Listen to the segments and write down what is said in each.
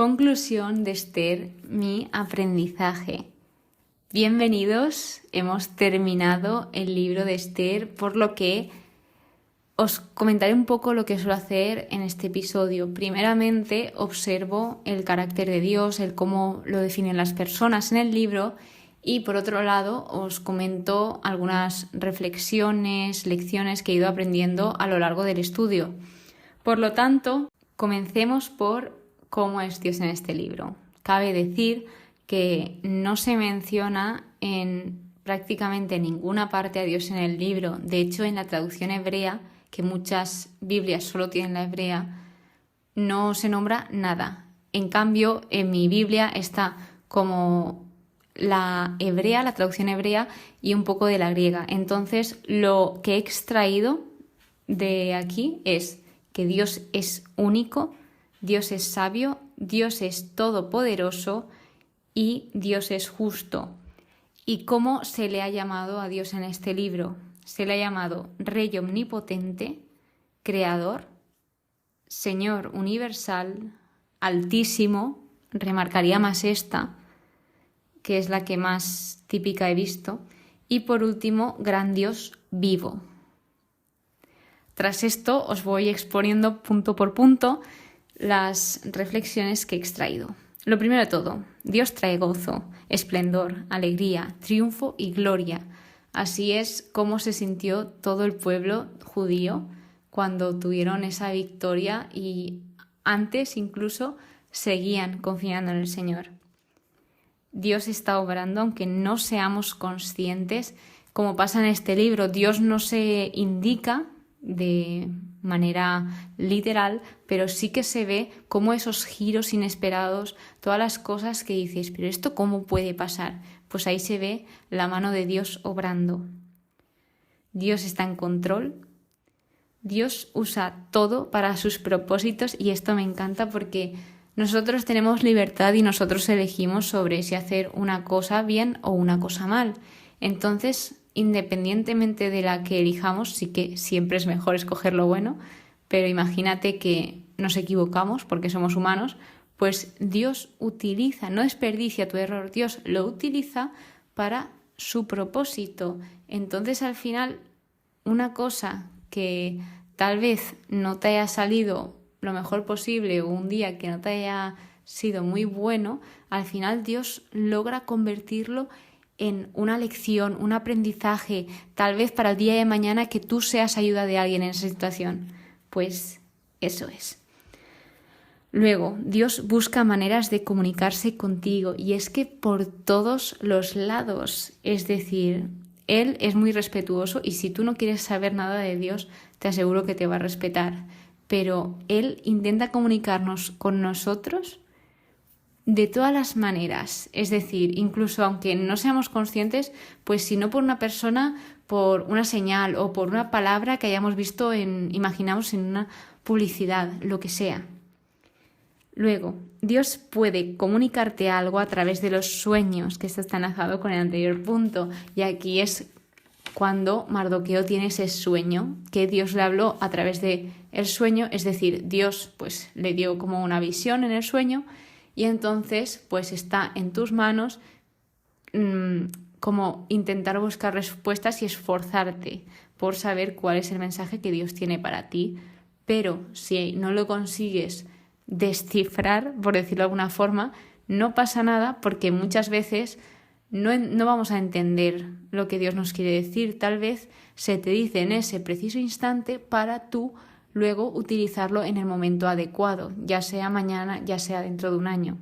Conclusión de Esther, mi aprendizaje. Bienvenidos, hemos terminado el libro de Esther, por lo que os comentaré un poco lo que suelo hacer en este episodio. Primeramente, observo el carácter de Dios, el cómo lo definen las personas en el libro, y por otro lado os comento algunas reflexiones, lecciones que he ido aprendiendo a lo largo del estudio. Por lo tanto, comencemos por cómo es Dios en este libro. Cabe decir que no se menciona en prácticamente ninguna parte a Dios en el libro. De hecho, en la traducción hebrea, que muchas Biblias solo tienen la hebrea, no se nombra nada. En cambio, en mi Biblia está como la hebrea, la traducción hebrea y un poco de la griega. Entonces, lo que he extraído de aquí es que Dios es único, Dios es sabio, Dios es todopoderoso y Dios es justo. ¿Y cómo se le ha llamado a Dios en este libro? Se le ha llamado Rey omnipotente, Creador, Señor universal, Altísimo, remarcaría más esta, que es la que más típica he visto, y por último, Gran Dios vivo. Tras esto os voy exponiendo punto por punto las reflexiones que he extraído. Lo primero de todo, Dios trae gozo, esplendor, alegría, triunfo y gloria. Así es como se sintió todo el pueblo judío cuando tuvieron esa victoria y antes incluso seguían confiando en el Señor. Dios está obrando aunque no seamos conscientes, como pasa en este libro. Dios no se indica de manera literal, pero sí que se ve como esos giros inesperados, todas las cosas que dices, pero ¿esto cómo puede pasar? Pues ahí se ve la mano de Dios obrando. Dios está en control, Dios usa todo para sus propósitos y esto me encanta porque nosotros tenemos libertad y nosotros elegimos sobre si hacer una cosa bien o una cosa mal. Entonces, independientemente de la que elijamos, sí que siempre es mejor escoger lo bueno, pero imagínate que nos equivocamos porque somos humanos, pues Dios utiliza, no desperdicia tu error, Dios lo utiliza para su propósito. Entonces, al final, una cosa que tal vez no te haya salido lo mejor posible o un día que no te haya sido muy bueno, al final Dios logra convertirlo en una lección, un aprendizaje, tal vez para el día de mañana que tú seas ayuda de alguien en esa situación. Pues eso es. Luego, Dios busca maneras de comunicarse contigo y es que por todos los lados, es decir, Él es muy respetuoso y si tú no quieres saber nada de Dios, te aseguro que te va a respetar. Pero Él intenta comunicarnos con nosotros de todas las maneras, es decir, incluso aunque no seamos conscientes, pues si no por una persona, por una señal o por una palabra que hayamos visto imaginamos en una publicidad, lo que sea. Luego, Dios puede comunicarte algo a través de los sueños, que esto está enlazado con el anterior punto, y aquí es cuando Mardoqueo tiene ese sueño, que Dios le habló a través de el sueño, es decir, Dios pues le dio como una visión en el sueño, y entonces pues está en tus manos como intentar buscar respuestas y esforzarte por saber cuál es el mensaje que Dios tiene para ti. Pero si no lo consigues descifrar, por decirlo de alguna forma, no pasa nada porque muchas veces no vamos a entender lo que Dios nos quiere decir. Tal vez se te dice en ese preciso instante para tú luego utilizarlo en el momento adecuado, ya sea mañana, ya sea dentro de un año.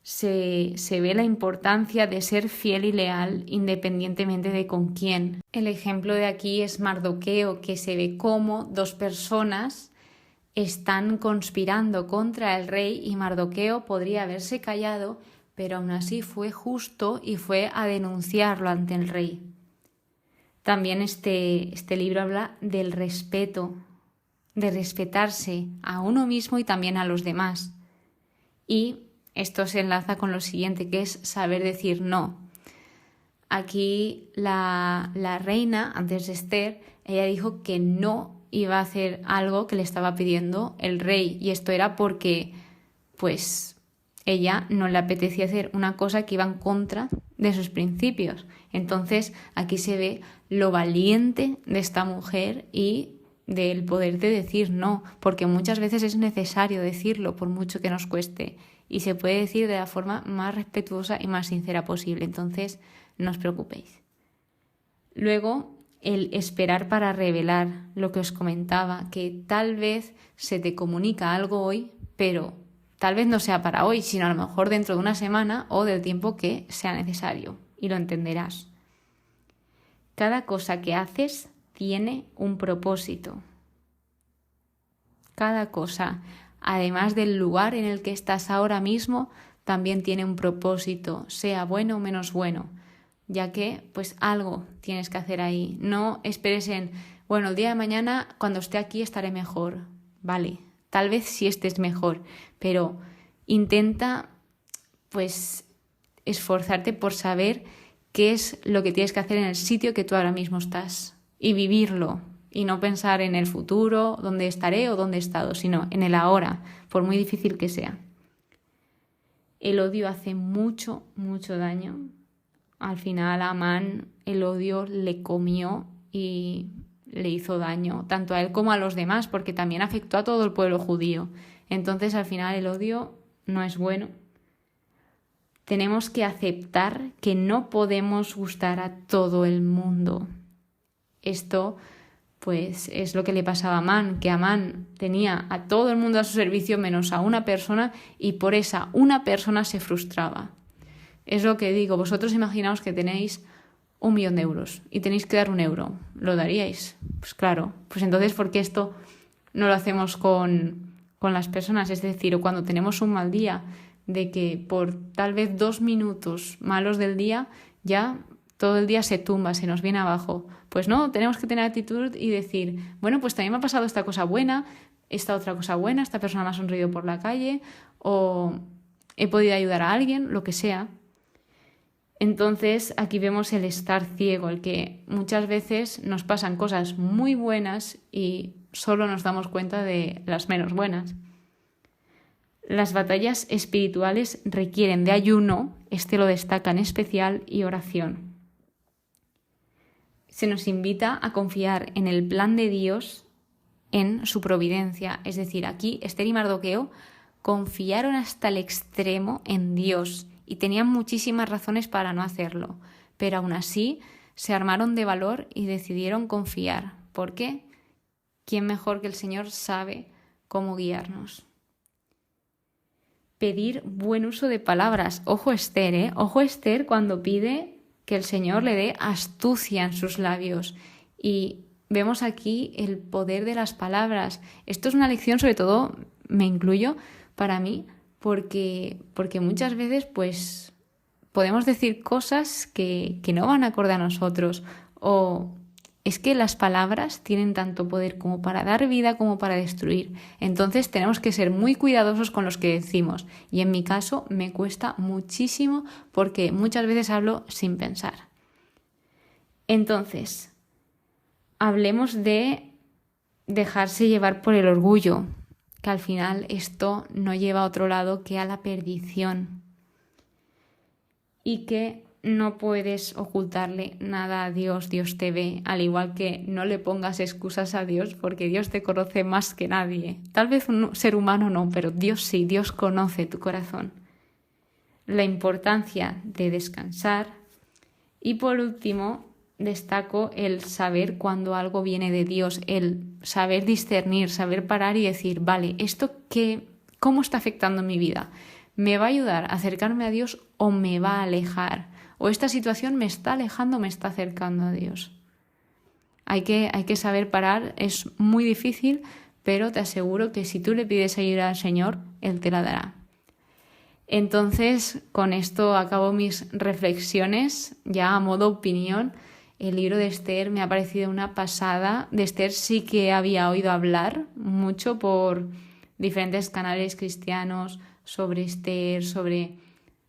Se ve la importancia de ser fiel y leal independientemente de con quién. El ejemplo de aquí es Mardoqueo, que se ve cómo dos personas están conspirando contra el rey y Mardoqueo podría haberse callado, pero aún así fue justo y fue a denunciarlo ante el rey. También este libro habla del respeto, de respetarse a uno mismo y también a los demás. Y esto se enlaza con lo siguiente, que es saber decir no. Aquí la reina, antes de Esther, ella dijo que no iba a hacer algo que le estaba pidiendo el rey. Y esto era porque pues ella no le apetecía hacer una cosa que iba en contra de sus principios. Entonces aquí se ve lo valiente de esta mujer y del poder de decir no, porque muchas veces es necesario decirlo por mucho que nos cueste y se puede decir de la forma más respetuosa y más sincera posible. Entonces no os preocupéis. Luego, el esperar para revelar, lo que os comentaba, que tal vez se te comunica algo hoy, pero tal vez no sea para hoy, sino a lo mejor dentro de una semana o del tiempo que sea necesario, y lo entenderás. Cada cosa que haces tiene un propósito. Cada cosa, además del lugar en el que estás ahora mismo, también tiene un propósito, sea bueno o menos bueno, ya que pues algo tienes que hacer ahí. No esperes en, bueno, el día de mañana cuando esté aquí estaré mejor. Vale, tal vez sí estés mejor, pero intenta pues esforzarte por saber qué es lo que tienes que hacer en el sitio que tú ahora mismo estás y vivirlo y no pensar en el futuro, dónde estaré o dónde he estado, sino en el ahora, por muy difícil que sea. El odio hace mucho, mucho daño. Al final a Amán el odio le comió y le hizo daño, tanto a él como a los demás, porque también afectó a todo el pueblo judío. Entonces al final el odio no es bueno. Tenemos que aceptar que no podemos gustar a todo el mundo. Esto pues es lo que le pasaba a Amán, que Amán tenía a todo el mundo a su servicio menos a una persona y por esa una persona se frustraba. Es lo que digo, vosotros imaginaos que tenéis 1 millón de euros y tenéis que dar 1 euro. ¿Lo daríais? Pues claro. Pues entonces, ¿por qué esto no lo hacemos con las personas? Es decir, o cuando tenemos un mal día, de que por tal vez 2 minutos malos del día ya todo el día se tumba, se nos viene abajo. Pues no, tenemos que tener actitud y decir, bueno, pues también me ha pasado esta cosa buena, esta otra cosa buena, esta persona me ha sonreído por la calle o he podido ayudar a alguien, lo que sea. Entonces aquí vemos el estar ciego, el que muchas veces nos pasan cosas muy buenas y solo nos damos cuenta de las menos buenas. Las batallas espirituales requieren de ayuno, este lo destaca en especial, y oración. Se nos invita a confiar en el plan de Dios, en su providencia. Es decir, aquí Esther y Mardoqueo confiaron hasta el extremo en Dios y tenían muchísimas razones para no hacerlo, pero aún así se armaron de valor y decidieron confiar. ¿Por qué? ¿Quién mejor que el Señor sabe cómo guiarnos? Pedir buen uso de palabras. Ojo Esther, ¿eh? Ojo Esther cuando pide que el Señor le dé astucia en sus labios. Y vemos aquí el poder de las palabras. Esto es una lección, sobre todo, me incluyo, para mí, porque muchas veces pues podemos decir cosas que no van acorde a nosotros. O es que las palabras tienen tanto poder como para dar vida como para destruir. Entonces tenemos que ser muy cuidadosos con los que decimos. Y en mi caso me cuesta muchísimo porque muchas veces hablo sin pensar. Entonces, hablemos de dejarse llevar por el orgullo, que al final esto no lleva a otro lado que a la perdición. Y que no puedes ocultarle nada a Dios, Dios te ve, al igual que no le pongas excusas a Dios porque Dios te conoce más que nadie. Tal vez un ser humano no, pero Dios sí, Dios conoce tu corazón. La importancia de descansar y por último destaco el saber cuando algo viene de Dios, el saber discernir, saber parar y decir, vale, ¿esto cómo está afectando mi vida? ¿Me va a ayudar a acercarme a Dios o me va a alejar? ¿O esta situación me está alejando o me está acercando a Dios? Hay que saber parar, es muy difícil, pero te aseguro que si tú le pides ayuda al Señor, Él te la dará. Entonces, con esto acabo mis reflexiones, ya a modo opinión. El libro de Esther me ha parecido una pasada. De Esther sí que había oído hablar mucho por diferentes canales cristianos sobre Esther, sobre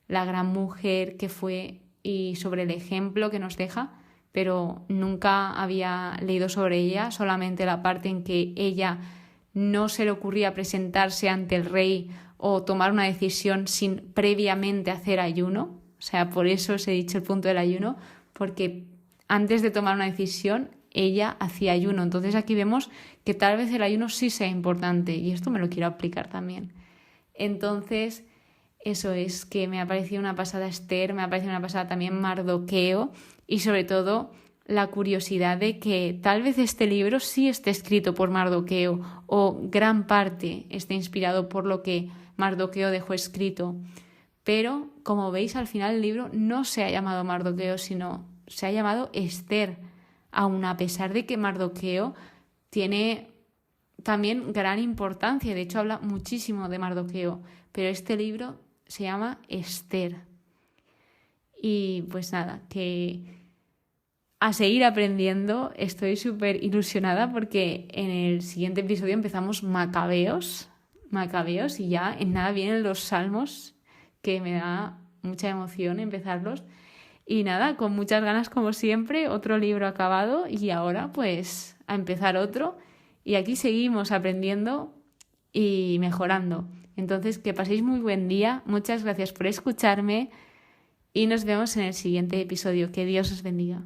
la gran mujer que fue y sobre el ejemplo que nos deja, pero nunca había leído sobre ella, solamente la parte en que ella no se le ocurría presentarse ante el rey o tomar una decisión sin previamente hacer ayuno. O sea, por eso os he dicho el punto del ayuno, porque antes de tomar una decisión ella hacía ayuno. Entonces aquí vemos que tal vez el ayuno sí sea importante y esto me lo quiero aplicar también. Entonces, eso es que me ha parecido una pasada Esther, me ha parecido una pasada también Mardoqueo y sobre todo la curiosidad de que tal vez este libro sí esté escrito por Mardoqueo o gran parte esté inspirado por lo que Mardoqueo dejó escrito. Pero, como veis, al final el libro no se ha llamado Mardoqueo, sino se ha llamado Esther, aun a pesar de que Mardoqueo tiene también gran importancia, de hecho habla muchísimo de Mardoqueo, pero este libro se llama Esther. Y pues nada, que a seguir aprendiendo, estoy súper ilusionada porque en el siguiente episodio empezamos Macabeos y ya en nada vienen los Salmos, que me da mucha emoción empezarlos. Y nada, con muchas ganas como siempre, otro libro acabado y ahora pues a empezar otro. Y aquí seguimos aprendiendo y mejorando. Entonces, que paséis muy buen día, muchas gracias por escucharme y nos vemos en el siguiente episodio. Que Dios os bendiga.